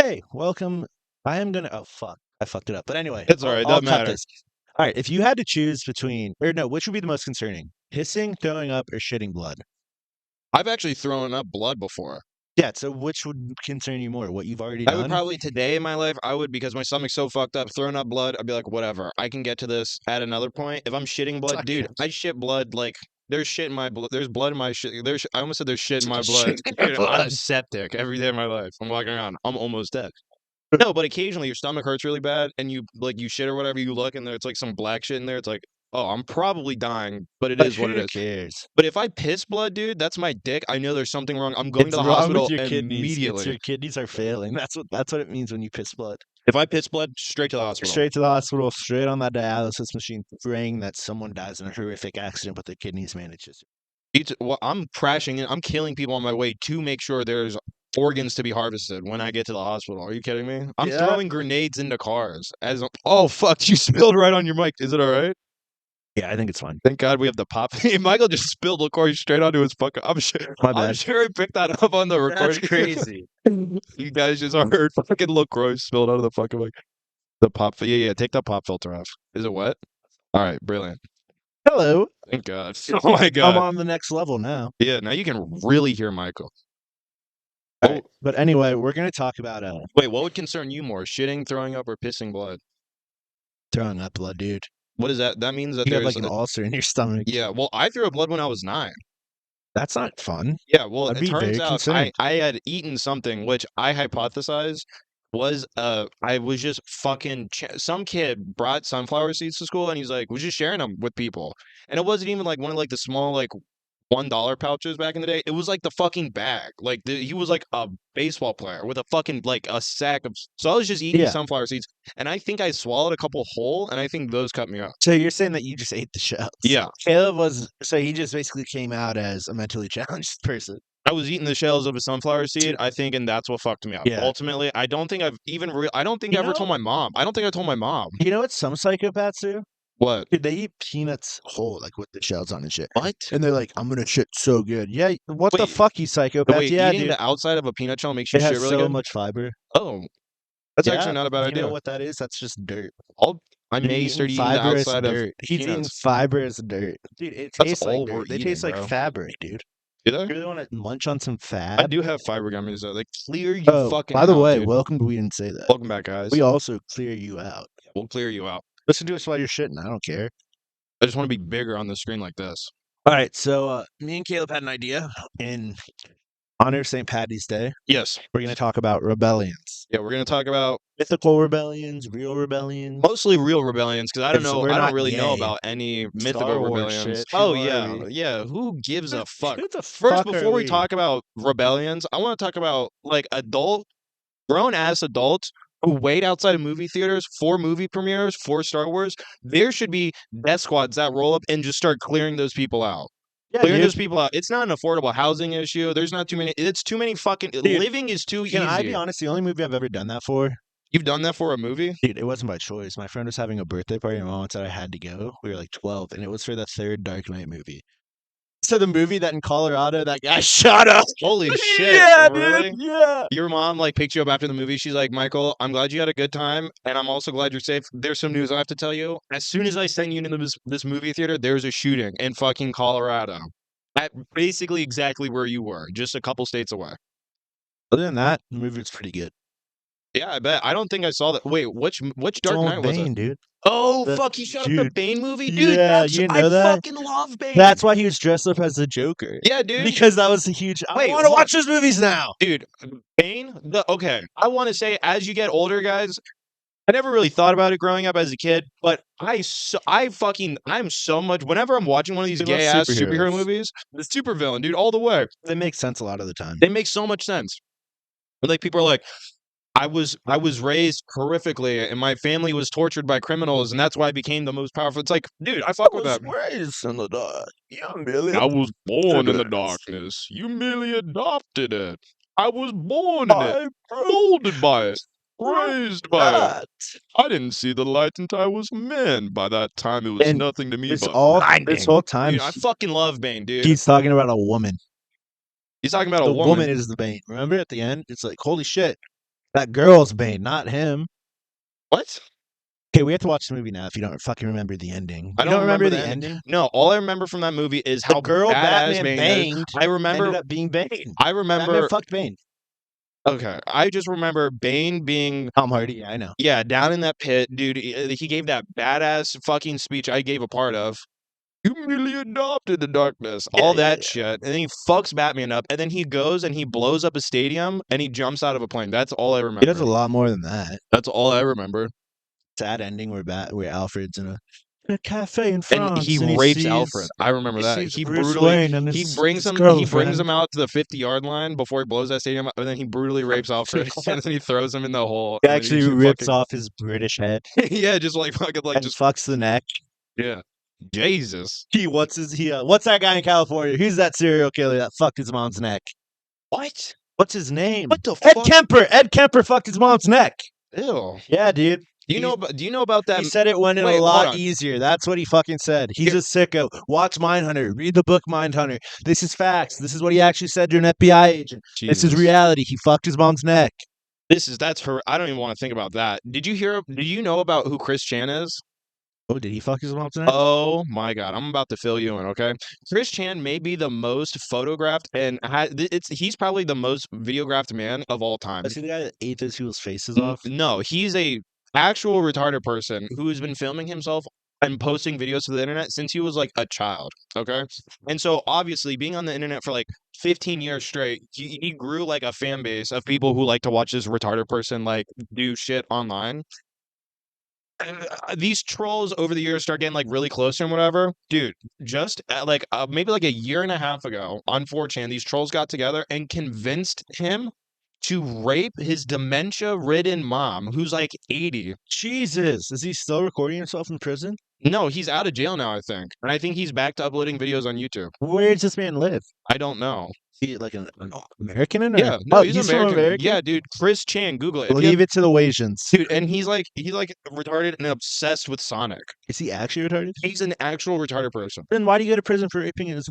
Hey, welcome. I am gonna. Oh fuck, I fucked it up. But anyway, It's all right. I'll Doesn't cut matter. this. All right, if you had to choose between, or no, which would be the most concerning? Pissing, throwing up, or shitting blood? I've actually thrown up blood before. Yeah. So which would concern you more? What you've already I would done? probably today in my life, I would because my stomach's so fucked up, throwing up blood, I'd be like, whatever. I can get to this at another point. If I'm shitting blood, dude, Okay. I shit blood like there's shit in my blood. There's blood in my shit. I almost said there's shit in my blood. Shit in your Dude, I'm blood. septic every day of my life. I'm walking around. I'm almost dead. No, but occasionally your stomach hurts really bad and you shit or whatever, you look and there's like some black shit in there. It's like, oh, I'm probably dying, but it But is what it who is. cares? But if I piss blood, dude, that's my dick. I know there's something wrong. I'm going It's to the wrong with hospital your kidneys. It's immediately. your kidneys are failing. That's what it means when you piss blood. If I piss blood, straight to the hospital. Straight to the hospital, straight on that dialysis machine, praying that someone dies in a horrific accident, but their kidneys manages. Well, I'm crashing in. I'm killing people on my way to make sure there's organs to be harvested when I get to the hospital. Are you kidding me? I'm Yeah. throwing grenades into cars oh fuck, you spilled right on your mic. Is it all right? Yeah, I think it's fine. Thank God we have the pop. Michael just spilled LaCroix straight onto his fucking. My I'm bad. sure he picked that up on the recording. That's crazy. You guys just heard fucking LaCroix spilled out of the fucking mic. The pop. Yeah. Take that pop filter off. Is it wet? All right, brilliant. Hello. Thank God. Oh my I'm God. on the next level now. Yeah, now you can really hear Michael. All right. But anyway, we're gonna talk about Wait, what would concern you more, shitting, throwing up, or pissing blood? throwing up blood, dude. What is that? That means that You have there's like an ulcer in your stomach. yeah. Well, I threw up blood when I was 9. That's not fun. Yeah. Well, I'd it be turns very out concerned. I had eaten something which I hypothesized was I was just fucking some kid brought sunflower seeds to school and he's like was just sharing them with people and it wasn't even like one of like the small like $1 pouches back in the day. It was like the fucking bag. Like he was like a baseball player with a fucking like a sack of. So I was just eating Yeah. sunflower seeds, and I think I swallowed a couple whole, and I think those cut me up. So you're saying that you just ate the shells? Yeah. Caleb was. So he just basically came out as a mentally challenged person. I was eating the shells of a sunflower seed, I think, and that's what fucked me up. Yeah. Ultimately, I don't think I've even I don't think I ever told my mom. I don't think I told my mom. You know what some psychopaths do? What? Dude, they eat peanuts whole, like with the shells on and shit. What? And they're like, I'm gonna shit so good. Yeah, what the Wait, fuck, you psychopath? Wait, Yeah, eating dude. the outside of a peanut shell makes you It shit has really so good? much fiber. Oh, that's Yeah, actually not a bad you idea. know what that is? That's just dirt. I may start eating the fiber as outside of dirt. He's eating peanuts. fiber as dirt. Dude, it That's tastes all like we're dirt. They eating, taste like bro. fabric, dude. Do they? You really want to munch on some I fab? do have fiber gummies though. They clear you Oh, fucking by the out, way, dude. welcome to We Didn't Say That. Welcome back, guys. We also clear you out. We'll clear you out. Listen to us while you're shitting. I don't care. I just want to be bigger on the screen like this. All right, so me and Caleb had an idea in honor of St. Paddy's Day. Yes. We're going to talk about rebellions. Yeah, we're going to talk about mythical rebellions, real rebellions. Mostly real rebellions, because I don't know. I don't really know gay. about any mythical Star Wars rebellions. shit. Oh Who yeah, are we? yeah. Who gives a fuck? Who the First, fuck before are we talk about rebellions, I want to talk about like grown ass adults who wait outside of movie theaters for movie premieres for Star Wars. There should be death squads that roll up and just start clearing those people out. Yeah, Clearing dude. those people out. It's not an affordable housing issue. There's not too many. It's too many fucking. Living is too easy. Can I be honest? The only movie I've ever done that for. You've done that for a movie? Dude, it wasn't by choice. My friend was having a birthday party and my mom said I had to go. We were like 12, and it was for the third Dark Knight movie. So the movie that in Colorado, that guy shot up. Holy shit. Yeah, really? Dude, yeah. Your mom like picked you up after the movie. She's like, Michael, I'm glad you had a good time, and I'm also glad you're safe. There's some news I have to tell you. As soon as I sent you into this movie theater, there's a shooting in fucking Colorado. At basically exactly where you were, just a couple states away. Other than that, the movie was pretty good. Yeah, I bet. I don't think I saw that. Wait, which Dark Knight was Bane, it? Dude. Oh, fuck, he shot up the Bane movie? Dude, yeah, you know I that? fucking love Bane. That's why he was dressed up as the Joker. Yeah, dude. Because that was a huge... I want to watch those movies now. Dude, Bane, okay. I want to say, as you get older, guys, I never really thought about it growing up as a kid, but I'm so much, whenever I'm watching one of these gay-ass superhero movies, the supervillain, dude, all the way. They make sense a lot of the time. They make so much sense. Like, people are like, I was raised horrifically, and my family was tortured by criminals, and that's why I became the most powerful. It's like, dude, I fuck with that. I was raised in the dark. I was born in the darkness. You merely adopted it. I was born in it, molded by it, raised by it. I didn't see the light until I was a man. By that time, it was nothing to me but blinding. This whole time, dude, I fucking love Bane, dude. He's talking about a woman. He's talking about a woman. The woman is the Bane. Remember at the end? It's like, holy shit. That girl's Bane, not him. What? Okay, we have to watch the movie now if you don't fucking remember the ending. I You don't don't remember remember the the ending. ending? No, all I remember from that movie is The how girl badass Batman Bane is. banged I remember. ended up being Bane. I Batman remember. fucked Bane. Okay, I just remember Bane being. Tom Hardy, yeah, I know. Yeah, down in that pit, dude. He gave that badass fucking speech I gave a part of. You merely adopted the darkness, all Yeah, that shit, and then he fucks Batman up, and then he goes and he blows up a stadium, and he jumps out of a plane. That's all I he does remember. a lot more than that. That's all I remember. Sad ending where Alfred's in a cafe in And he France and rapes Alfred. I remember he that. sees He Bruce brutally Wayne and he his brings him girlfriend. out to the 50-yard line before he blows that stadium up, and then he brutally rapes Alfred, and then he throws him in the hole, He and then he actually just rips fucking off his British head yeah, just like fucking like and just fucks the neck. yeah. Jesus. What's that guy in California? Who's that serial killer that fucked his mom's neck? What? What's his name? What the Ed fuck? Kemper. Ed Kemper fucked his mom's neck. Ew. Yeah, dude. Do you know about that? He said it went in Wait, a hold lot on. easier. That's what he fucking said. He's a sicko. Watch Mindhunter. Read the book Mindhunter. This is facts. This is what he actually said to an FBI agent. This is Jesus. reality. He fucked his mom's neck. That's her. I don't even want to think about that. Did you know about who Chris Chan is? Oh, did he fuck his mom's neck? Oh my God, I'm about to fill you in, okay? Chris Chan may be the most photographed and he's probably the most videographed man of all time. Was he the guy that ate those people's faces off? No, he's a actual retarded person who's been filming himself and posting videos to the internet since he was like a child, okay? And so obviously being on the internet for like 15 years straight, he grew like a fan base of people who like to watch this retarded person like do shit online. These trolls over the years start getting like really close and whatever. Dude, just like maybe like a year and a half ago on 4chan, these trolls got together and convinced him to rape his dementia-ridden mom, who's like 80. Jesus. Is he still recording himself in prison? No, he's out of jail now, I think. And I think he's back to uploading videos on YouTube. Where does this man live? I don't know. Is he like an American? Yeah, no, oh, he's from American. Yeah, dude, Chris Chan, Google it. Leave it to the Wasians. Dude, and he's like retarded and obsessed with Sonic. Is he actually retarded? He's an actual retarded person. Then why do you go to prison for raping his?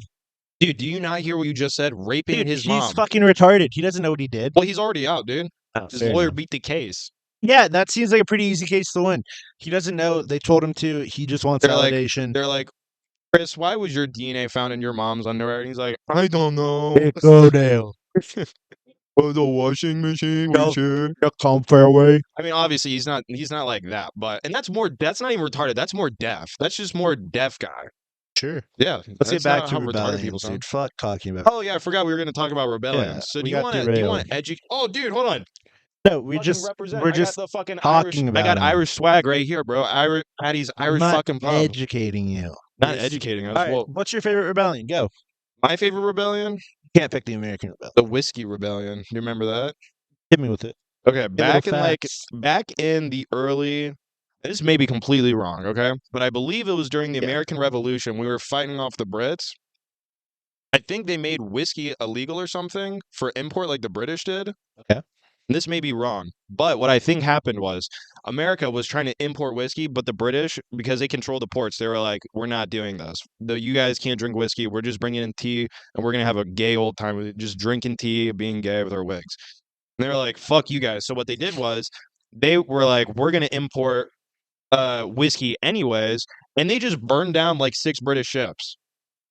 Dude, do you not hear what you just said? Raping Dude, his he's mom. fucking retarded. He doesn't know what he did. Well, he's already out, dude. Oh, His fair lawyer enough. beat the case. Yeah, that seems like a pretty easy case to win. He doesn't know. They told him to. He just wants validation. They're like, Chris, why was your DNA found in your mom's underwear? And he's like, I don't know. Go down. Oh, the washing machine. We sure. Come fairway. I mean, obviously he's not like that, but that's not even retarded. That's more deaf. That's just more deaf guy. Sure. Yeah. Let's get back to how retarded rebellion, people sound. dude. Fuck talking about. Oh yeah, I forgot we were going to talk about rebellion. Yeah, So we do you got want to educate? Oh, dude, hold on. No, we're just the fucking talking Irish, about I got him. Irish swag right here, bro. Patty's Irish I'm not fucking pub. educating you. Not educating us. All right, Well, what's your favorite rebellion? Go. my favorite rebellion, You can't pick the American rebellion. the whiskey rebellion. Do you remember that? Hit me with it. Okay, little back in the early. This may be completely wrong, okay, but I believe it was during the Yeah. American Revolution. We were fighting off the Brits. I think they made whiskey illegal or something for import, like the British did. Okay. This may be wrong, but what I think happened was America was trying to import whiskey, but the British, because they control the ports, they were like, "We're not doing this. You guys can't drink whiskey. We're just bringing in tea, and we're gonna have a gay old time with it, just drinking tea, being gay with our wigs." And they were like, "Fuck you guys." So what they did was they were like, "We're gonna import whiskey anyways," and they just burned down like 6 British ships.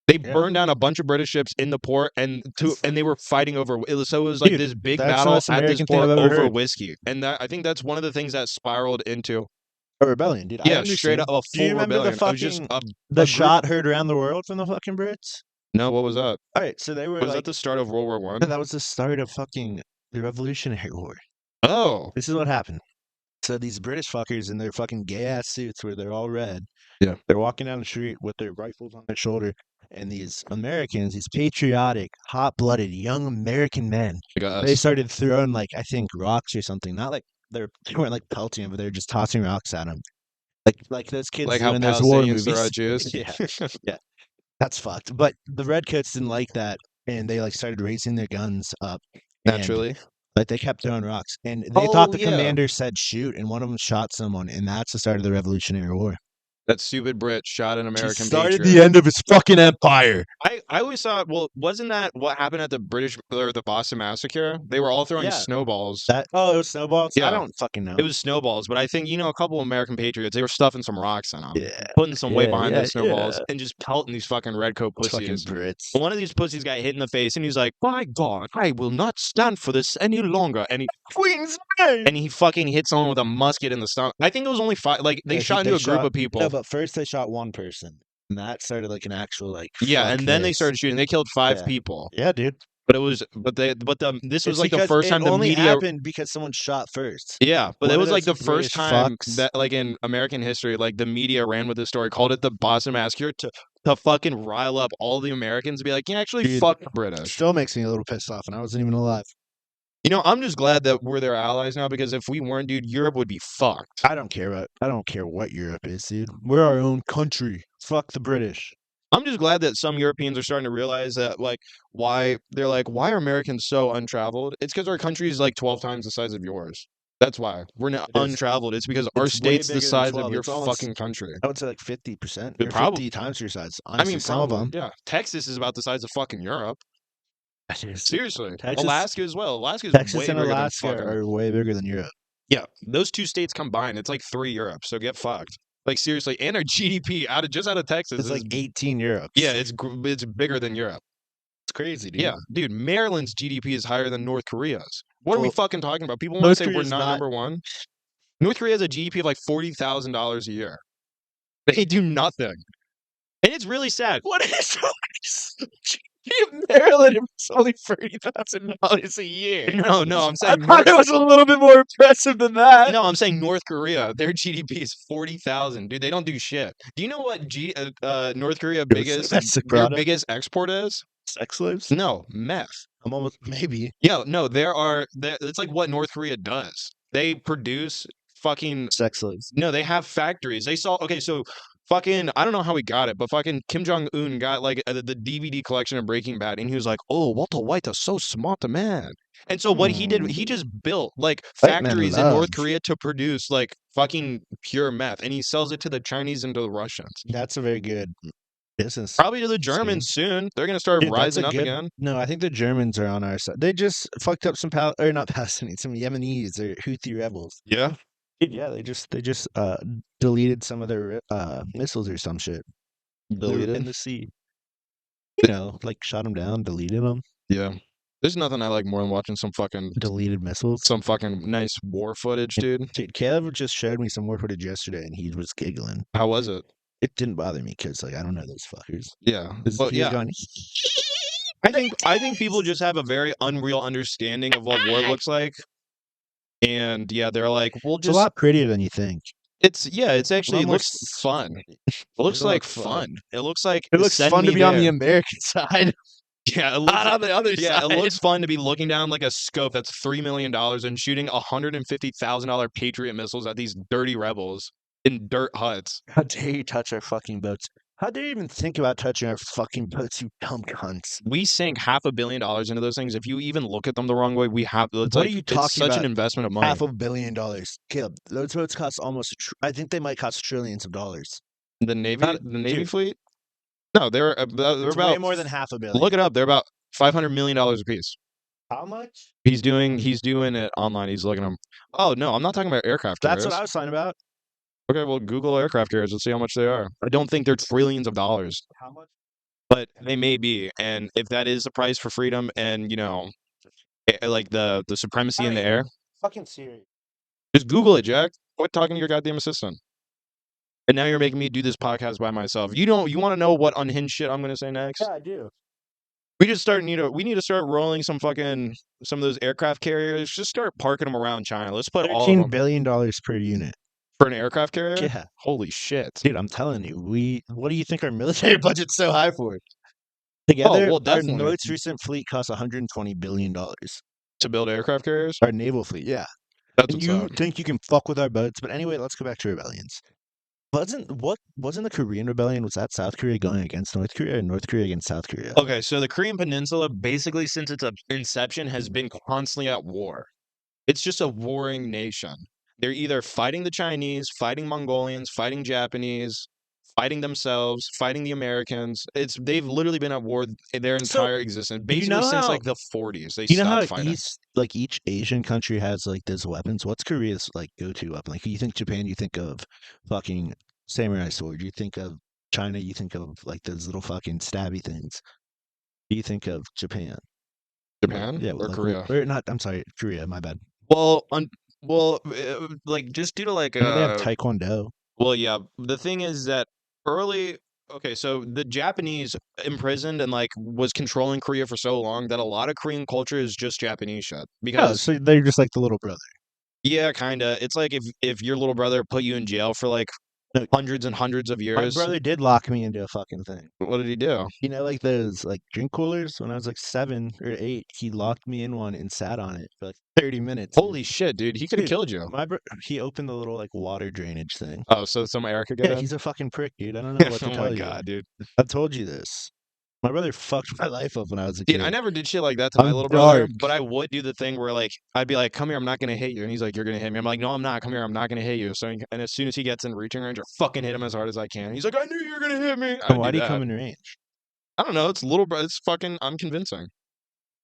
They burned down a bunch of British ships in the port, and they were fighting over. It was like Dude, this big that's the battle most at this American thing port I've ever over heard. whiskey, and I think that's one of the things that spiraled into A rebellion, dude. I yeah, straight understand. up a Do you full remember rebellion. the It was just fucking a the group- shot heard around the world from the fucking Brits? No, what was that? All right, so they were Was like that the start of World War One? that was the start of fucking the Revolutionary War. Oh, This is what happened. So these British fuckers in their fucking gay ass suits where they're all red. Yeah. They're walking down the street with their rifles on their shoulder. And these Americans, these patriotic, hot blooded young American men, they started throwing like I think rocks or something. Not like they weren't like pelting them, but they're just tossing rocks at them. Like those kids like do how in those war Palestinians throw movies. out Jews. Yeah. That's fucked. But the redcoats didn't like that, and they like started raising their guns up. and, Naturally. Like they kept throwing rocks, and they thought the yeah. commander said shoot, and one of them shot someone, and that's the start of the Revolutionary War. That stupid Brit shot an He American started patriot. the end of his fucking empire. I always thought, well, wasn't that what happened at the British or the Boston Massacre? They were all throwing Yeah. snowballs. It was snowballs? I Yeah. don't fucking know. It was snowballs, but I think, a couple American patriots, they were stuffing some rocks in them, Yeah. putting some weight behind yeah, those snowballs, yeah. and just pelting these fucking red coat Those fucking pussies. Brits. One of these pussies got hit in the face, and he's like, "By God, I will not stand for this any longer." And he fucking hit someone with a musket in the stomach. I think it was only 5. Like they I shot think into a group of people. No, but first they shot one person. And that started like an actual like. Yeah, fuck and then they this. started shooting. They killed 5 Yeah. people. Yeah, dude. But it was, this was It's like the because first it time the only media. happened because someone shot first. Yeah, but One it of was like the those first British time fucks. that, like in American history, like the media ran with this story, called it the Boston Massacre to fucking rile up all the Americans, and be like, actually, Dude, fuck the British. Still makes me a little pissed off, and I wasn't even alive. I'm just glad that we're their allies now, because if we weren't, dude, Europe would be fucked. I don't care what Europe is, dude. We're our own country. Fuck the British. I'm just glad that some Europeans are starting to realize that, like, why are Americans so untraveled? It's because our country is like 12 times the size of yours. That's why we're not untraveled. It's because our It's way state's the bigger than size 12. of your It's almost- fucking country. I would say like 50%. It Or probably- 50 times your size. I Honestly, mean, some of probably, them. yeah. Texas is about the size of fucking Europe. Seriously. Texas- Alaska as well. Alaska is Texas way and bigger Alaska than fucking. are way bigger than Europe. Yeah, those 2 states combined, it's like 3 Europe. So get fucked. Like seriously, and our GDP out of Texas It's is like 18 Europe. yeah, it's bigger than Europe. It's crazy, dude. Yeah, dude, Maryland's GDP is higher than North Korea's. What are we Well, fucking talking about? People want to North say we're Korea's not not- number one. North Korea has a GDP of like $40,000 a year. They do nothing, and it's really sad. What is Maryland? It's only $30,000 a year. No, I'm I saying thought it was a little bit more impressive than that. no, I'm saying North Korea. Their GDP is 40,000. Dude, they don't do shit. Do you know what North Korea their biggest export is? Sex slaves? No, meth. I'm almost maybe. Yeah, no, it's like what North Korea does. They produce fucking Sex slaves. no, they have factories. So fucking I don't know how he got it, but fucking Kim Jong-un got like the DVD collection of Breaking Bad, and he was like, "Oh, Walter White is so smart, man." And so what he did, he just built like White men factories in North love. Korea to produce like fucking pure meth, and he sells it to the Chinese and to the Russians. That's a very good business. Probably to the Germans soon. They're gonna start Dude, that's rising a up good- again. No, I think the Germans are on our side. They just fucked up some not Palestinians, some Yemenis or Houthi rebels. Yeah. Yeah, they just deleted some of their missiles or some shit. They were in the sea. You know, like shot them down, deleted them. Yeah. There's nothing I like more than watching some fucking missiles. some fucking nice war footage, dude. Dude, Caleb just showed me some war footage yesterday, and he was giggling. How was it? It didn't bother me because, like, I don't know those fuckers. Yeah. Well, yeah. Going, I think people just have a very unreal understanding of what war looks like. And yeah, they're like, we'll it's just a lot prettier than you think. it's actually lot it more looks fun. It looks like fun. fun. It looks like It looks send fun to me be on the there. American side, Yeah, it looks not on the other yeah, side. it looks fun to be looking down like a scope that's $3 million and shooting $150,000 Patriot missiles at these dirty rebels in dirt huts. How dare you touch our fucking boats? How dare you even think about touching our fucking boats, you dumb cunts? We sank $500 million into those things. If you even look at them the wrong way, we have. It's What like are you it's talking such about? an investment of money. $500 million. Caleb, those boats cost almost. I think they might cost trillions of dollars. The Navy, Not- the Navy dude. fleet. No, they're It's about way more than $500 million. Look it up. They're about $500 million a piece. How much? He's doing it online. He's looking at them. Oh no, I'm not talking about aircraft carriers. That's what I was talking about. Okay, well, Google aircraft carriers. Let's see how much they are. I don't think they're trillions of dollars, How much? but they may be. And if that is the price for freedom, and like the supremacy in the air, Fucking serious. just Google it, Jack. Quit talking to your goddamn assistant. And now you're making me do this podcast by myself. You want to know what unhinged shit I'm going to say next? Yeah, I do. We need to start rolling some of those aircraft carriers. Just start parking them around China. Let's put all of $13 them billion per unit. for an aircraft carrier. Yeah. Holy shit. Dude, I'm telling you, what do you think our military budget's so high for? Together, well, our definitely. most recent fleet costs $120 billion. To build aircraft carriers? Our naval fleet, yeah. That's And what's you up. think you can fuck with our boats? But anyway, let's go back to rebellions. Wasn't the Korean rebellion? Was that South Korea going against North Korea, or North Korea against South Korea? Okay, so the Korean Peninsula, basically since its inception, has been constantly at war. It's just a warring nation. They're either fighting the Chinese, fighting Mongolians, fighting Japanese, fighting themselves, fighting the Americans. They've literally been at war their So, entire existence, you basically know since how like the 40s. They you know stopped how fighting. each Asian country has like those weapons? What's Korea's like go-to weapon? Like you think Japan, you think of fucking samurai sword. You think of China, you think of like those little fucking stabby things. You think of Japan. Japan Yeah, or like Korea? or not, I'm sorry, Korea, my bad. Well, like just due to like I know they have taekwondo. well, yeah. The thing is that early, okay, so the Japanese imprisoned and like was controlling Korea for so long that a lot of Korean culture is just Japanese shit. Oh, Because so they're just like the little brother. yeah, kinda. It's like if your little brother put you in jail for like No, hundreds and hundreds of my years, brother did lock me into a fucking thing. what did he do? You know, like those like drink coolers when I was like 7 or 8, he locked me in one and sat on it for like 30 minutes, dude. Holy shit, dude! He could have Dude, killed you. he opened the little like water drainage thing. Oh, so some air could get Yeah, in. he's a fucking prick, dude. I don't know what to Oh my tell you. god, dude. I've told you this. My brother fucked my life up when I was a Dude, I kid. never did shit like that to my I'm little brother, dark. but I would do the thing where like I'd be like, "Come here, I'm not gonna hit you," and he's like, "You're gonna hit me." I'm like, "No, I'm not. Come here, I'm not gonna hit you." So, and as soon as he gets in reaching range, I fucking hit him as hard as I can. He's like, "I knew you were gonna hit me." And I'd why do do you come that. in range? I don't know. It's little, bro. It's fucking. I'm convincing.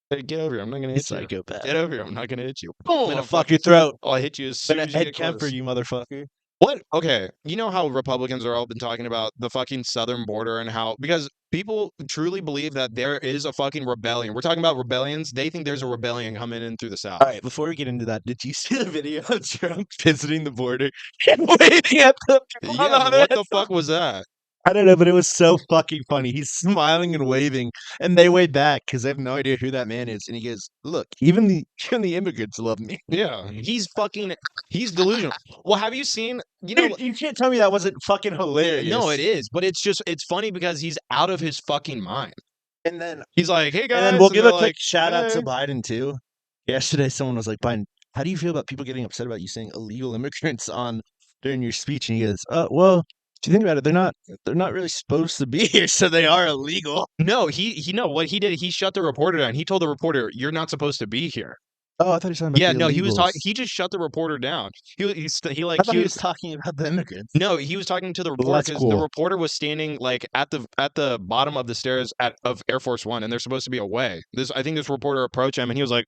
Hey, get over here. I'm not gonna You hit you. psychopath. Get over here. I'm not gonna hit you. I'm Boom! gonna I'll fuck your throat. I'll hit you as I'm soon gonna as you Ed get Kemper close. you, motherfucker. What? Okay, you know how Republicans are all been talking about the fucking southern border and how because people truly believe that there is a fucking rebellion. We're talking about rebellions. They think there's a rebellion coming in through the south. All right, before we get into that, did you see the video of Trump visiting the border and waving at the people on the Yeah, other what end? the fuck was that? I don't know, but it was so fucking funny. He's smiling and waving, and they wave back because they have no idea who that man is. And he goes, "Look, even the immigrants love me." Yeah, he's delusional. Well, have you seen, Dude, you can't tell me that wasn't fucking hilarious. no, it is, but it's funny because he's out of his fucking mind. And then He's like, "Hey and then guys," we'll and give they're a quick like, shout out to "Hey." Biden too. Yesterday, someone was like, "Biden, how do you feel about people getting upset about you saying illegal immigrants on during your speech?" And he goes, well, if you think about it, they're not really supposed to be here, so they are illegal." No, he no, what he did, he shut the reporter down. He told the reporter, "You're not supposed to be here." Oh, I thought he was talking about Yeah, the no, illegals. he just shut the reporter down. He I like thought he was talking about the immigrants. no, he was talking to the Well, reporter that's because the cool. reporter was standing like at the bottom of the stairs of Air Force One, and they're supposed to be away. I think this reporter approached him, and he was like,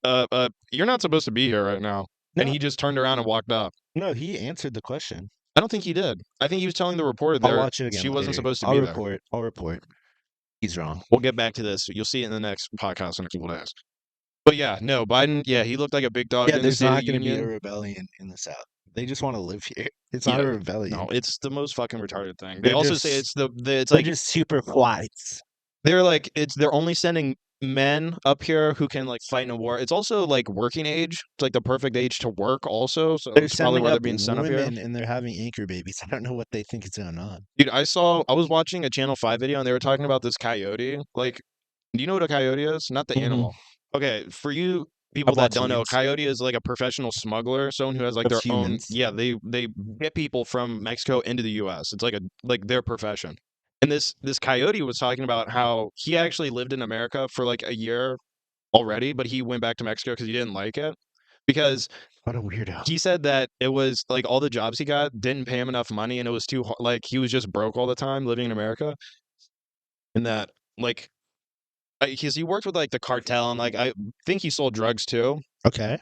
you're not supposed to be here right now." And No, he just turned around and walked off. no, he answered the question. I don't think he did. I think he was telling the reporter I'll there watch it again she wasn't later. supposed to I'll be there. report. I'll report. He's wrong. We'll get back to this. You'll see it in the next podcast in a couple days. But yeah, no, Biden, yeah, he looked like a big dog Yeah, in the there's State of not the going to be a Union. rebellion in the South. They just want to live here. It's not Yeah, a rebellion. no, it's the most fucking retarded thing. They They're also say just it's it's they're like just super whites. they're like they're only sending men up here who can like fight in a war. It's also like working age. It's like the perfect age to work also. So They're it's probably sending why they're up being sent up here. women and they're having anchor babies. I don't know what they think is going on. Dude, I was watching a Channel 5 video and they were talking about this coyote. Like, do you know what a coyote is? Not the Mhm. animal. Okay, for you I people that watch don't know, a these. coyote is like a professional smuggler, someone who has like Of their own, humans. yeah, they get people from Mexico into the US. It's like their profession. And this coyote was talking about how he actually lived in America for like a year already, but he went back to Mexico because he didn't like it. Because What a weirdo. he said that it was like all the jobs he got didn't pay him enough money and it was like he was just broke all the time living in America. And that like because he worked with like the cartel and like I think he sold drugs too. Okay.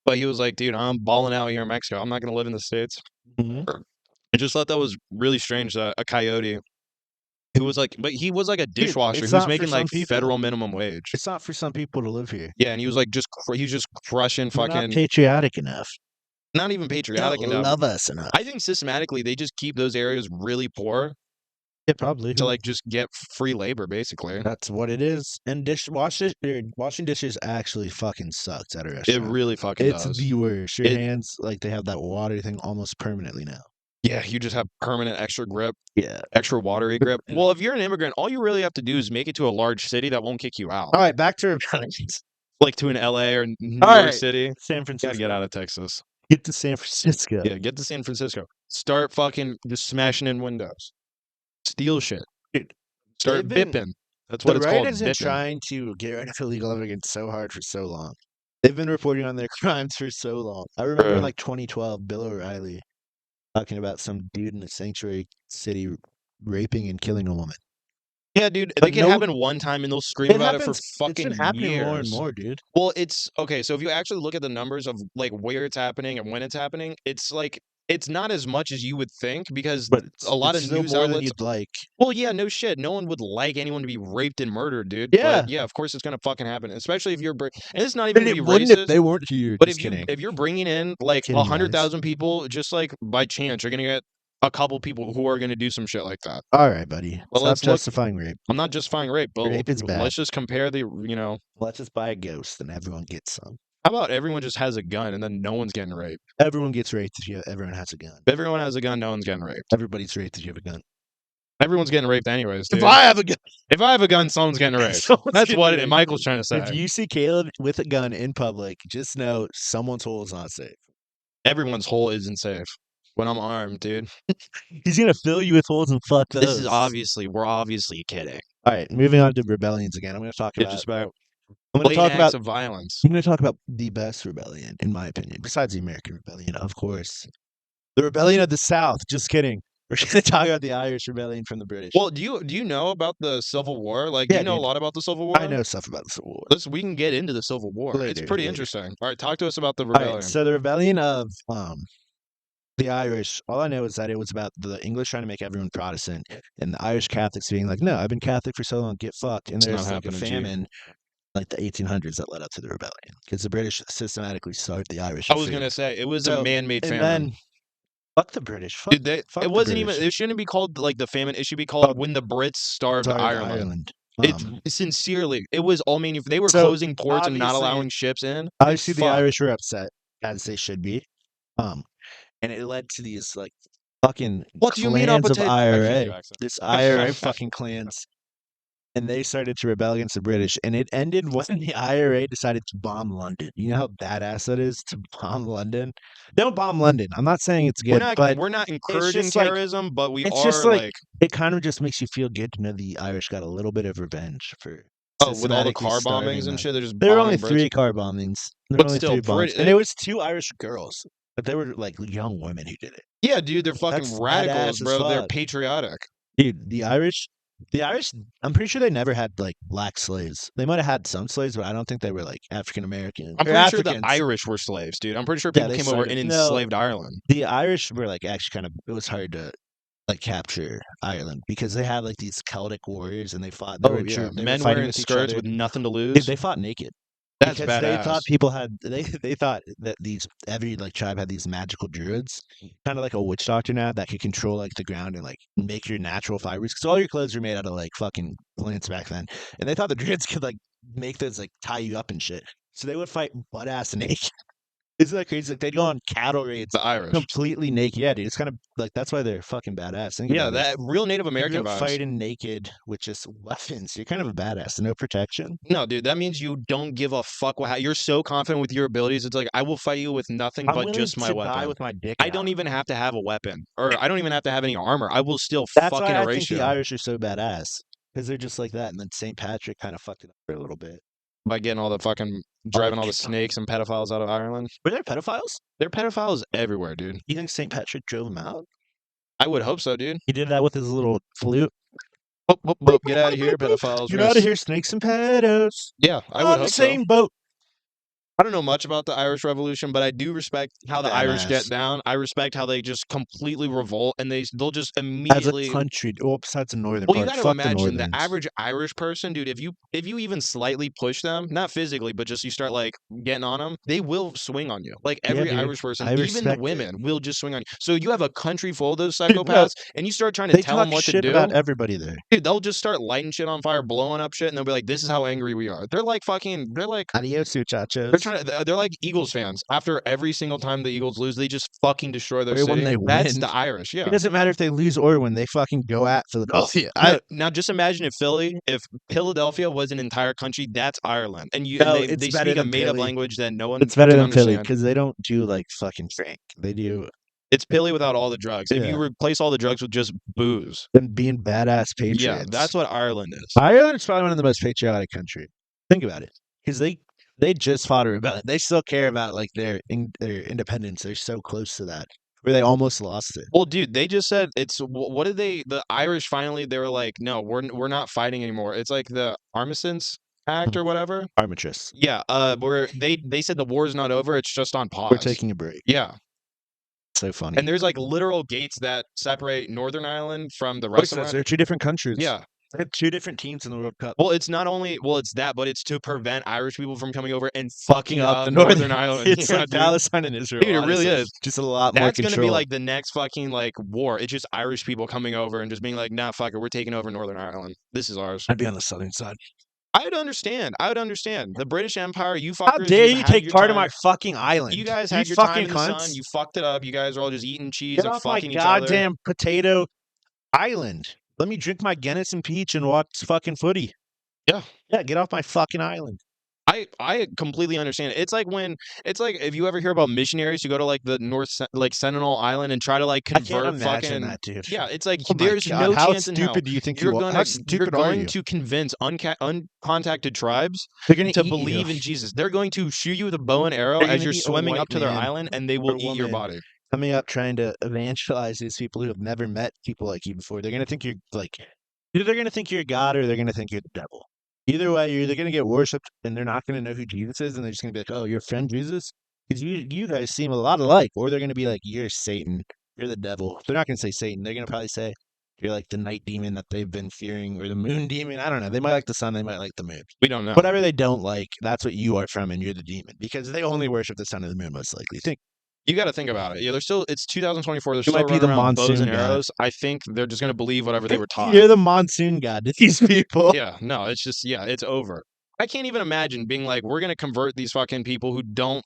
But he was like, dude, I'm balling out here in Mexico. I'm not gonna live in the States. Mhm. I just thought that was really strange that a coyote who was like, but he was like a Dude, dishwasher. it's He was not for making like some people. federal minimum wage. It's not for some people to live here. Yeah, and he was like he was just crushing We're not fucking patriotic enough. not even They don't patriotic enough. love us enough. I think systematically they just keep those areas really poor Yeah, probably. to like just get free labor, basically. That's what it is. And washing dishes actually fucking sucks at a It restaurant. really fucking It's does. the worst. Your It hands, like they have that water thing almost permanently now. yeah, you just have permanent extra grip, Yeah. extra watery grip. Well, if you're an immigrant, all you really have to do is make it to a large city that won't kick you out, All right, back to rebellions. like to an LA or New All York right, City. San Gotta Francisco. get out of Texas. Get to San Francisco. Yeah, get to San Francisco. Start fucking just smashing in windows. Steal shit. Dude, Start they've been bipping. That's what the it's right called, has been bipping. trying to get rid of illegal immigrants so hard for so long. They've been reporting on their crimes for so long. I remember in like 2012, Bill O'Reilly talking about some dude in a sanctuary city raping and killing a woman. Yeah, dude, But they can happen one time and they'll scream it about it for happens. It's fucking been happening more and years. more, dude. Well, it's okay. So if you actually look at the numbers of like where it's happening and when it's happening, it's like it's not as much as you would think because But a lot it's of still news more than outlets. you'd like. Well, yeah, no shit. No one would like anyone to be raped and murdered, dude. Yeah. But yeah, of course it's gonna fucking happen, especially if you're. And it's not And even to it be wouldn't if racist. they weren't here. But Just kidding. if you're bringing in like Kidding, guys. 100,000 people, just like by chance, you're gonna get a couple people who are gonna do some shit like that. All right, buddy. Well, Stop let's look. justifying rape. I'm not justifying rape, but Rape is bad. let's just compare the. Let's just buy a ghost and everyone gets some. How about everyone just has a gun and then no one's getting raped? Everyone gets raped if everyone has a gun. If everyone has a gun, no one's getting raped. Everybody's raped if you have a gun. Everyone's getting raped anyways, dude. If I have a gun, someone's getting raped. Someone's That's getting what raped. Michael's trying to say. If you see Caleb with a gun in public, just know someone's hole is not safe. Everyone's hole isn't safe when I'm armed, dude. He's gonna fill you with holes and fuck those. This is we're obviously kidding. All right, moving on to rebellions again. I'm gonna talk It's about. just about I'm gonna talk acts about of violence. I'm gonna talk about the best rebellion, in my opinion, besides the American Rebellion, of course. The Rebellion of the South. Just kidding. We're gonna talk about the Irish Rebellion from the British. Well, do you know about the Civil War? Like, do Yeah, you know dude. a lot about the Civil War? I know stuff about the Civil War. We can get into the Civil War. It's Later, pretty later. interesting. All right, talk to us about the All rebellion. right, so the rebellion of the Irish, all I know is that it was about the English trying to make everyone Protestant and the Irish Catholics being like, no, I've been Catholic for so long, get fucked. And It's there's not like a happening, G. famine like the 1800s that led up to the rebellion because the British systematically starved the Irish. I was gonna say it was a man-made famine. And then, fuck the British. Fuck, Dude, fuck it the wasn't even. British. It shouldn't be called like the famine. It should be called when the Brits starved Ireland. It sincerely, it was all They were closing ports and not allowing ships in. Obviously, the Irish were upset, as they should be. And it led to these like fucking what do you mean clans of IRA? accent. This IRA fucking clans, and they started to rebel against the British. And it ended when the IRA decided to bomb London. You know how badass that is to bomb London? Don't bomb London. I'm not saying it's good, but we're not encouraging just like- terrorism, but we it's are just like- like it kind of just makes you feel good to know the Irish got a little bit of revenge for. with all the car systematically bombings starving and them. shit. They're just There were only bombing Brits. 3 car bombings. There But were only still, 3 bombs. Brit- And it was 2 Irish girls. But they were like young women who did it. Yeah, dude, they're fucking That's radicals, badass as bro. They're fuck. patriotic. Dude, the Irish, I'm pretty sure they never had like black slaves. They might have had some slaves, but I don't think they were like African American. I'm pretty sure the Irish were slaves, dude. I'm pretty sure Yeah, people they came over started- and no. enslaved Ireland. The Irish were like actually kind of, it was hard to like capture Ireland because they had like these Celtic warriors and they fought. They were Men fighting wearing with each skirts other. with nothing to Dude, lose. they fought naked. That's Because badass. they thought people had they thought that every like tribe had these magical druids, kind of like a witch doctor now that could control like the ground and like make your natural fibers because all your clothes were made out of like fucking plants back then, and they thought the druids could like make those like tie you up and shit. So they would fight butt ass naked. Isn't that crazy? Like they'd go on cattle raids The Irish. completely naked. Yeah, dude, it's kind of like that's why they're fucking badass. Think Yeah, about it. that real Native American You're vibes. fighting naked with just weapons. You're kind of a badass. No protection. No, dude, that means you don't give a fuck. You're so confident with your abilities. It's like I will fight you with nothing I'm but willing just my to weapon. die with my dick I out. don't even have to have a weapon, or I don't even have to have any armor. I will still That's fucking why I erase think you the Irish are so badass because they're just like that. And then St. Patrick kind of fucked it up for a little bit. by getting all the fucking driving all the snakes and pedophiles out of Ireland. Were there pedophiles? There are pedophiles everywhere, dude. You think St. Patrick drove them out? I would hope so, dude. He did that with his little flute. Whoop, whoop, whoop. Get out of here, pedophiles. Get out of here, snakes and pedos. Yeah, I On would the hope so. same boat. I don't know much about the Irish Revolution, but I do respect how the Irish get Badass. down. I respect how they just completely revolt and they'll just As immediately. a country, well, besides the northern Well, you part, got to fuck the imagine the northerns. average Irish person, dude. If you even slightly push them, not physically, but just you start like getting on them, they will swing on you. Like every dude. Irish person, I even the respect it. women, will just swing on you. So you have a country full of those no, psychopaths, and you start trying to They tell talk them what to shit do. about everybody there. Dude, they'll just start lighting shit on fire, blowing up shit, and they'll be like, "This is how angry we are." They're like fucking. They're like. Adios, muchachos. They're trying to. They're like Eagles fans. After every single time the Eagles lose, they just fucking destroy their Or when city. they That's win. the Irish. Yeah. It doesn't matter if they lose or when they fucking go at Philadelphia. Now just imagine if Philadelphia was an entire country, that's Ireland, and No, they it's speak better a than made up Philly. language that no one It's better can than Philly understand. because they don't do like fucking Frank. They do It's Philly without all the drugs. If Yeah. you replace all the drugs with just booze, them being badass patriots. yeah, that's what Ireland is. Ireland is probably one of the most patriotic countries. Think about it, because they just fought a rebellion. They still care about like their independence. They're so close to that. where they almost lost it. Well, dude, they just said what did the Irish finally they were like, no, we're not fighting anymore. It's like the Armistice Act or whatever. Armistice. Yeah, where they said the war's not over, it's just on We're pause. taking a break. Yeah. So funny. And there's like literal gates that separate Northern Ireland from the Of rest course, of those Ireland. are two different countries. Yeah. They have two different teams in the World Cup. Well, it's not only it's that, but it's to prevent Irish people from coming over and Fucking up the Northern Ireland. It's Yeah, like dude. Palestine and Israel. Dude, it really honestly. is. Just a lot more That's gonna be control. like the next fucking like war. It's just Irish people coming over and just being like, nah, fuck it, we're taking over Northern Ireland. This is ours. I'd be on the southern side. I would understand. I would understand. The British Empire, you fuckers. How dare you've you had take your part of time. my fucking island? You guys You had your time fucking in the sun. cunts. You fucked it up. You guys are all just eating cheese Get and off my fucking each other. goddamn potato island. Let me drink my Guinness and peach and watch fucking footy. Yeah. Yeah, get off my fucking island. I completely understand it. It's like if you ever hear about missionaries who go to like the like Sentinel Island and try to like I can't convert imagine fucking that, dude. yeah, it's like Oh my there's God, no how chance in hell stupid do you think you're you are? gonna How you're stupid are going you? to convince uncontacted tribes They're gonna to eat believe you. in Jesus. They're going to shoot you with a bow and arrow They're as gonna you're be a swimming white up to their man island, and they or will eat your woman body. coming up trying to evangelize these people who have never met people like you before. They're gonna think you're like either they're gonna think you're God or they're gonna think you're the devil. Either way, you're either gonna get worshipped and they're not gonna know who Jesus is, and they're just gonna be like, "Oh, your friend Jesus," because you guys seem a lot alike. Or they're gonna be like, "You're Satan. You're the devil." They're not gonna say Satan. They're gonna probably say you're like the night demon that they've been fearing, or the moon demon. I don't know. They might like the sun. They might like the moon. We don't know. Whatever they don't like, that's what you are from, and you're the demon because they only worship the sun and the moon most likely. Think You got to think about it. Yeah, it's 2024. They're you still might be running the around bows monsoon and god. arrows. I think they're just gonna believe whatever they were taught. You're the monsoon god to these people. Yeah, no, it's just it's over. I can't even imagine being like, we're gonna convert these fucking people who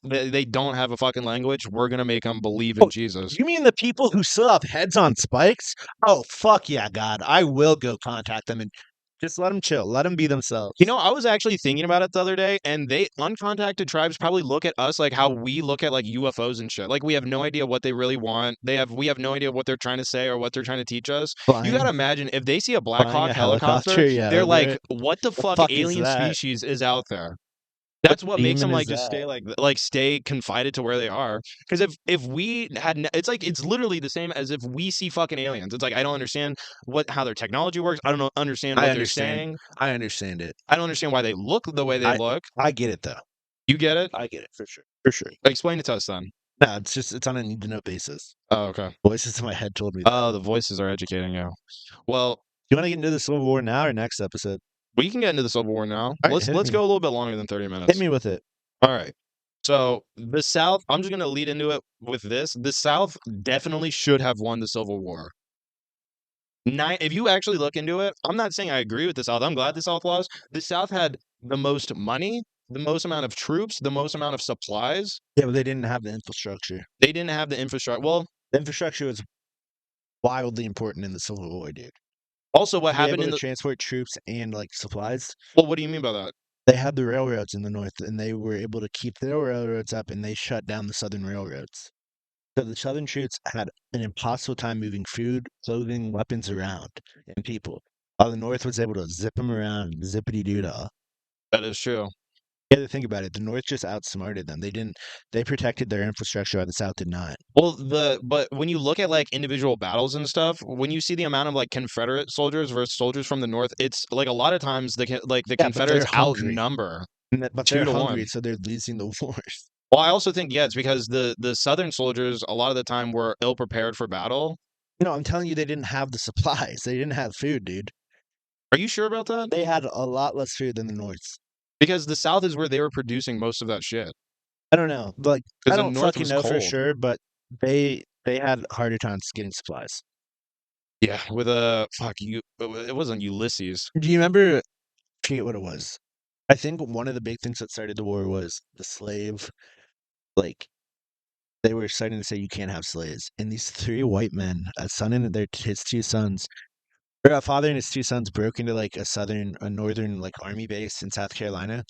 they don't have a fucking language. We're gonna make them believe in Oh, Jesus. You mean the people who still have heads on spikes? Oh, fuck yeah, God. I will go contact them and just let them chill. Let them be themselves. You know, I was actually thinking about it the other day, and they uncontacted tribes probably look at us like how we look at like UFOs and shit. Like we have no idea what they really want. We have no idea what they're trying to say or what they're trying to teach us. You gotta imagine if they see a Black flying Hawk a helicopter, helicopter, yeah, they're over like, it. "What the fuck fuck is alien that? species is out there?" That's what makes them demon like is just that? stay like stay confided to where they are. Because if we had, it's like it's literally the same as if we see fucking aliens. It's like I don't understand how their technology works. I don't understand what they're saying. I understand it. I don't understand why they look the way they look. I get it though. You get it? I get it for sure. For sure. Explain it to us then. No, it's on a need to know basis. Oh, okay. Voices in my head told me that. Oh, the voices are educating you. Well, You want to get into the Civil War now or next episode? we can get into the Civil War now. All right, Let's me. go a little bit longer than 30 minutes. Hit me with it. All right. So the South, I'm just gonna lead into it with this. The South definitely should have won the Civil War. If you actually look into it, I'm not saying I agree with the South. I'm glad the South lost. The South had the most money, the most amount of troops, the most amount of supplies. Yeah, but they didn't have the infrastructure. They didn't have the infrastructure. Well, the infrastructure was wildly important in the Civil War, dude. Also, what to happened be able in to the transport troops and like supplies? Well, what do you mean by that? They had the railroads in the north, and they were able to keep their railroads up, and they shut down the southern railroads. So the southern troops had an impossible time moving food, clothing, weapons around, and people. While the north was able to zip them around, zippity-doo-dah. That is true. You have to think about it. The north just outsmarted them. They protected their infrastructure while the south did not. Well, but when you look at like individual battles and stuff, when you see the amount of like Confederate soldiers versus soldiers from the north, it's like a lot of times the Confederates outnumber. But 2 they're to 1. hungry, so they're losing the wars. Well, I also think it's because the Southern soldiers a lot of the time were ill prepared for battle. No, I'm telling you, they didn't have the supplies. They didn't have food, dude. Are you sure about that? They had a lot less food than the North. Because the South is where they were producing most of that shit. I don't know. Like, I don't fucking know for cold. sure, but they had harder times getting supplies. Yeah, with it wasn't Ulysses. Do you remember? I forget what it was. I think one of the big things that started the war was the slave. Like, they were starting to say you can't have slaves, and these 3 white men, a son and his 2 sons, or a father and his 2 sons, broke into like a northern like army base in South Carolina,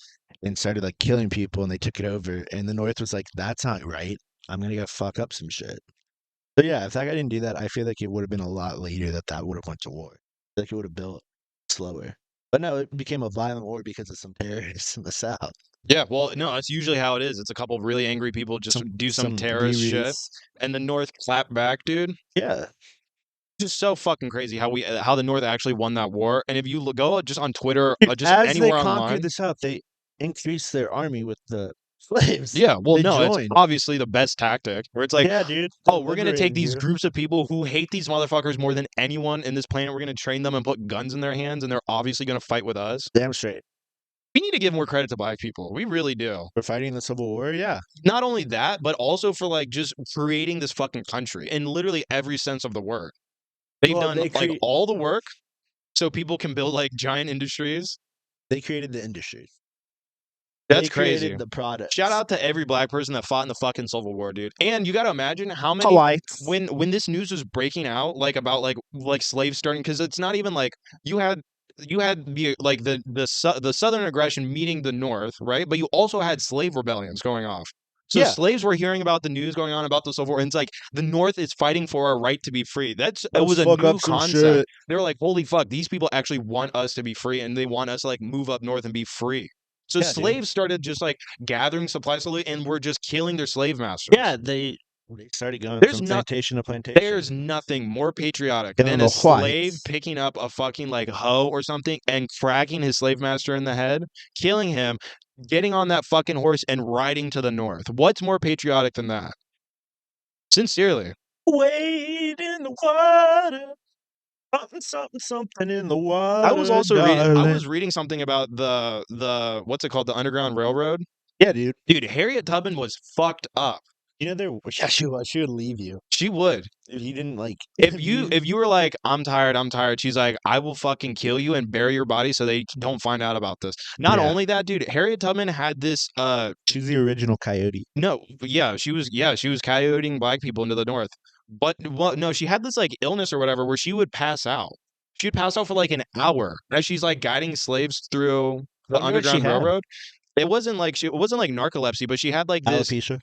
and started like killing people, and they took it over. And the North was like, "That's not right. I'm gonna go fuck up some shit." So yeah, if that guy didn't do that, I feel like it would have been a lot later that would have went to war. Like it would have built slower. But no, it became a violent war because of some terrorists in the South. Yeah, well, no, that's usually how it is. It's a couple of really angry people just do some Some terrorist shit, rereads. and the North clap back, dude. Yeah. Just so fucking crazy how the North actually won that war. And if you go just on Twitter, Dude, just as they anywhere conquered online, the South, they increased their army with the slaves. yeah, well, They no, it's joined. obviously the best tactic. Where it's like, Yeah, dude. oh, we're gonna take Liberating these you. groups of people who hate these motherfuckers more than anyone in this planet. We're gonna train them and put guns in their hands, and they're obviously gonna fight with us. Damn straight. We need to give more credit to black people. We really do. For fighting the Civil War, yeah. Not only that, but also for like just creating this fucking country in literally every sense of the word. They've Well, done like all the work so people can build like giant industries. they created the industry. That's They crazy. created the product. Shout out to every black person that fought in the fucking Civil War, dude. And you got to imagine how many when this news was breaking out, like about like slaves starting, because it's not even like you had the like the Southern aggression meeting the North, right? But you also had slave rebellions going off. So Yeah. slaves were hearing about the news going on about the Civil War, and it's like the North is fighting for our right to be free. It was a new concept. They were like, holy fuck, these people actually want us to be free, and they want us to like move up north and be free. So Yeah, slaves started just like gathering supplies slowly, and were just killing their slave masters. Yeah, they started going from plantation to plantation. There's nothing more patriotic Killing than the a slave whites. picking up a fucking like hoe or something and cracking his slave master in the head, killing him, getting on that fucking horse and riding to the north. What's more patriotic than that? Sincerely. Wade in the water. Something in the water. I was also darling. I was reading something about the what's it called, the Underground Railroad. Yeah, dude. Dude, Harriet Tubman was fucked up. You know, she would leave you. She would. If you didn't like. If you were like, I'm tired, she's like, I will fucking kill you and bury your body so they don't find out about this. Not only that, dude, Harriet Tubman had this she's the original Coyote. No, she was coyoting black people into the north. But well, no, she had this like illness or whatever where she would pass out. She'd pass out for like an hour as she's like guiding slaves through the Underground Railroad. It wasn't like narcolepsy, but she had like this alopecia.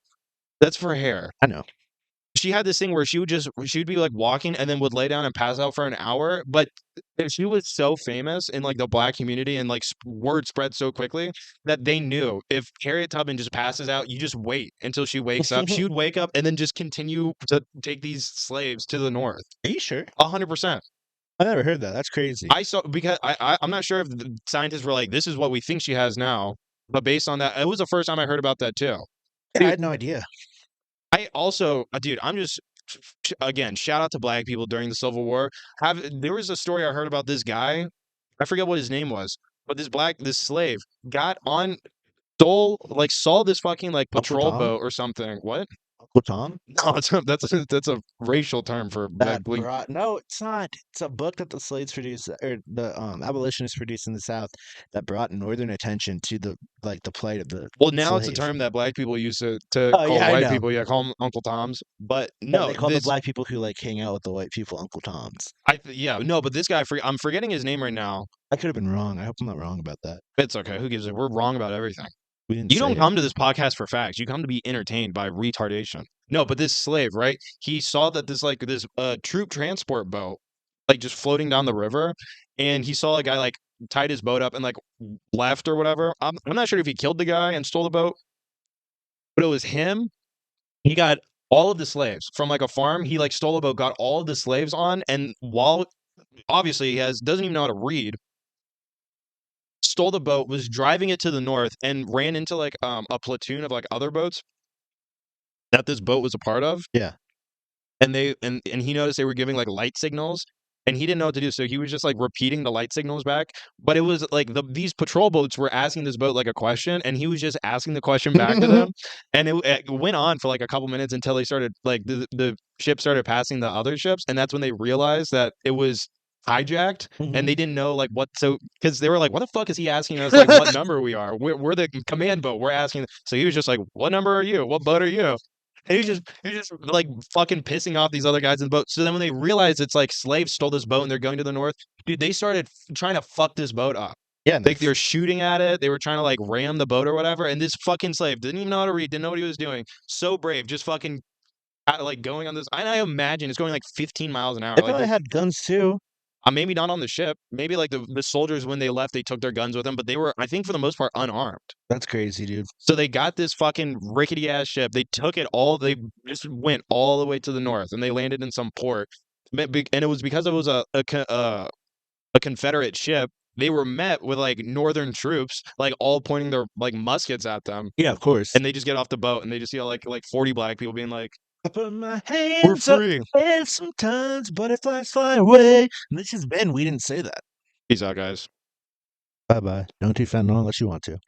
That's for hair. I know. She had this thing where she would be like walking and then would lay down and pass out for an hour. But she was so famous in like the black community, and like word spread so quickly that they knew if Harriet Tubman just passes out, you just wait until she wakes up. She would wake up and then just continue to take these slaves to the north. Are you sure? 100%. I never heard that. That's crazy. I saw, because I'm not sure if the scientists were like, this is what we think she has now. But based on that, it was the first time I heard about that too. I had no idea. I also, dude, I'm just, again, shout out to black people during the Civil War. There was a story I heard about this guy. I forget what his name was, but this slave saw this fucking like patrol boat or something. What? Uncle Tom? No, that's a racial term for black. No, it's not. It's a book that the slaves produced, or the abolitionists produced in the South, that brought northern attention to the plight of the. Well, now slave. It's a term that black people use to call white people. Yeah, call them Uncle Toms. But no, they call the black people who like hang out with the white people Uncle Toms. But this guy, I'm forgetting his name right now. I could have been wrong. I hope I'm not wrong about that. It's okay. Who gives it? We're wrong about everything. You don't come to this podcast for facts. You come to be entertained by retardation. No, but this slave, right? He saw that this troop transport boat, like just floating down the river, and he saw a guy like tied his boat up and like left or whatever. I'm not sure if he killed the guy and stole the boat, but it was him. He got all of the slaves from like a farm. He like stole a boat, got all of the slaves on, and while obviously he doesn't even know how to read. Stole the boat, was driving it to the north, and ran into like a platoon of like other boats that this boat was a part of. Yeah. And he noticed they were giving like light signals, and he didn't know what to do, so he was just like repeating the light signals back. But it was like these patrol boats were asking this boat like a question, and he was just asking the question back to them. And it went on for like a couple minutes until they started like the ship started passing the other ships, and that's when they realized that it was hijacked, and they didn't know like because they were like, what the fuck is he asking us like what number we are? We're the command boat, we're asking. So he was just like, what number are you, what boat are you? And he was just like fucking pissing off these other guys in the boat. So then when they realized it's like slaves stole this boat and they're going to the north, dude, they started trying to fuck this boat up. Yeah, like they were shooting at it, they were trying to like ram the boat or whatever, and this fucking slave didn't even know how to read, didn't know what he was doing, so brave, just fucking like going on this. I imagine it's going like 15 miles an hour. They probably had guns too. Maybe not on the ship. Maybe like the soldiers when they left, they took their guns with them, but they were, I think, for the most part, unarmed. That's crazy, dude. So they got this fucking rickety ass ship. They took it all. They just went all the way to the north, and they landed in some port. And it was because it was a Confederate ship. They were met with like Northern troops, like all pointing their like muskets at them, Yeah, of course. and they just get off the boat, and they just see like 40 black people being like, I put my "We're hands up, free." and sometimes butterflies fly away. And this is Ben. We didn't say that. Peace out, guys. Bye bye. Don't do fentanyl unless you want to.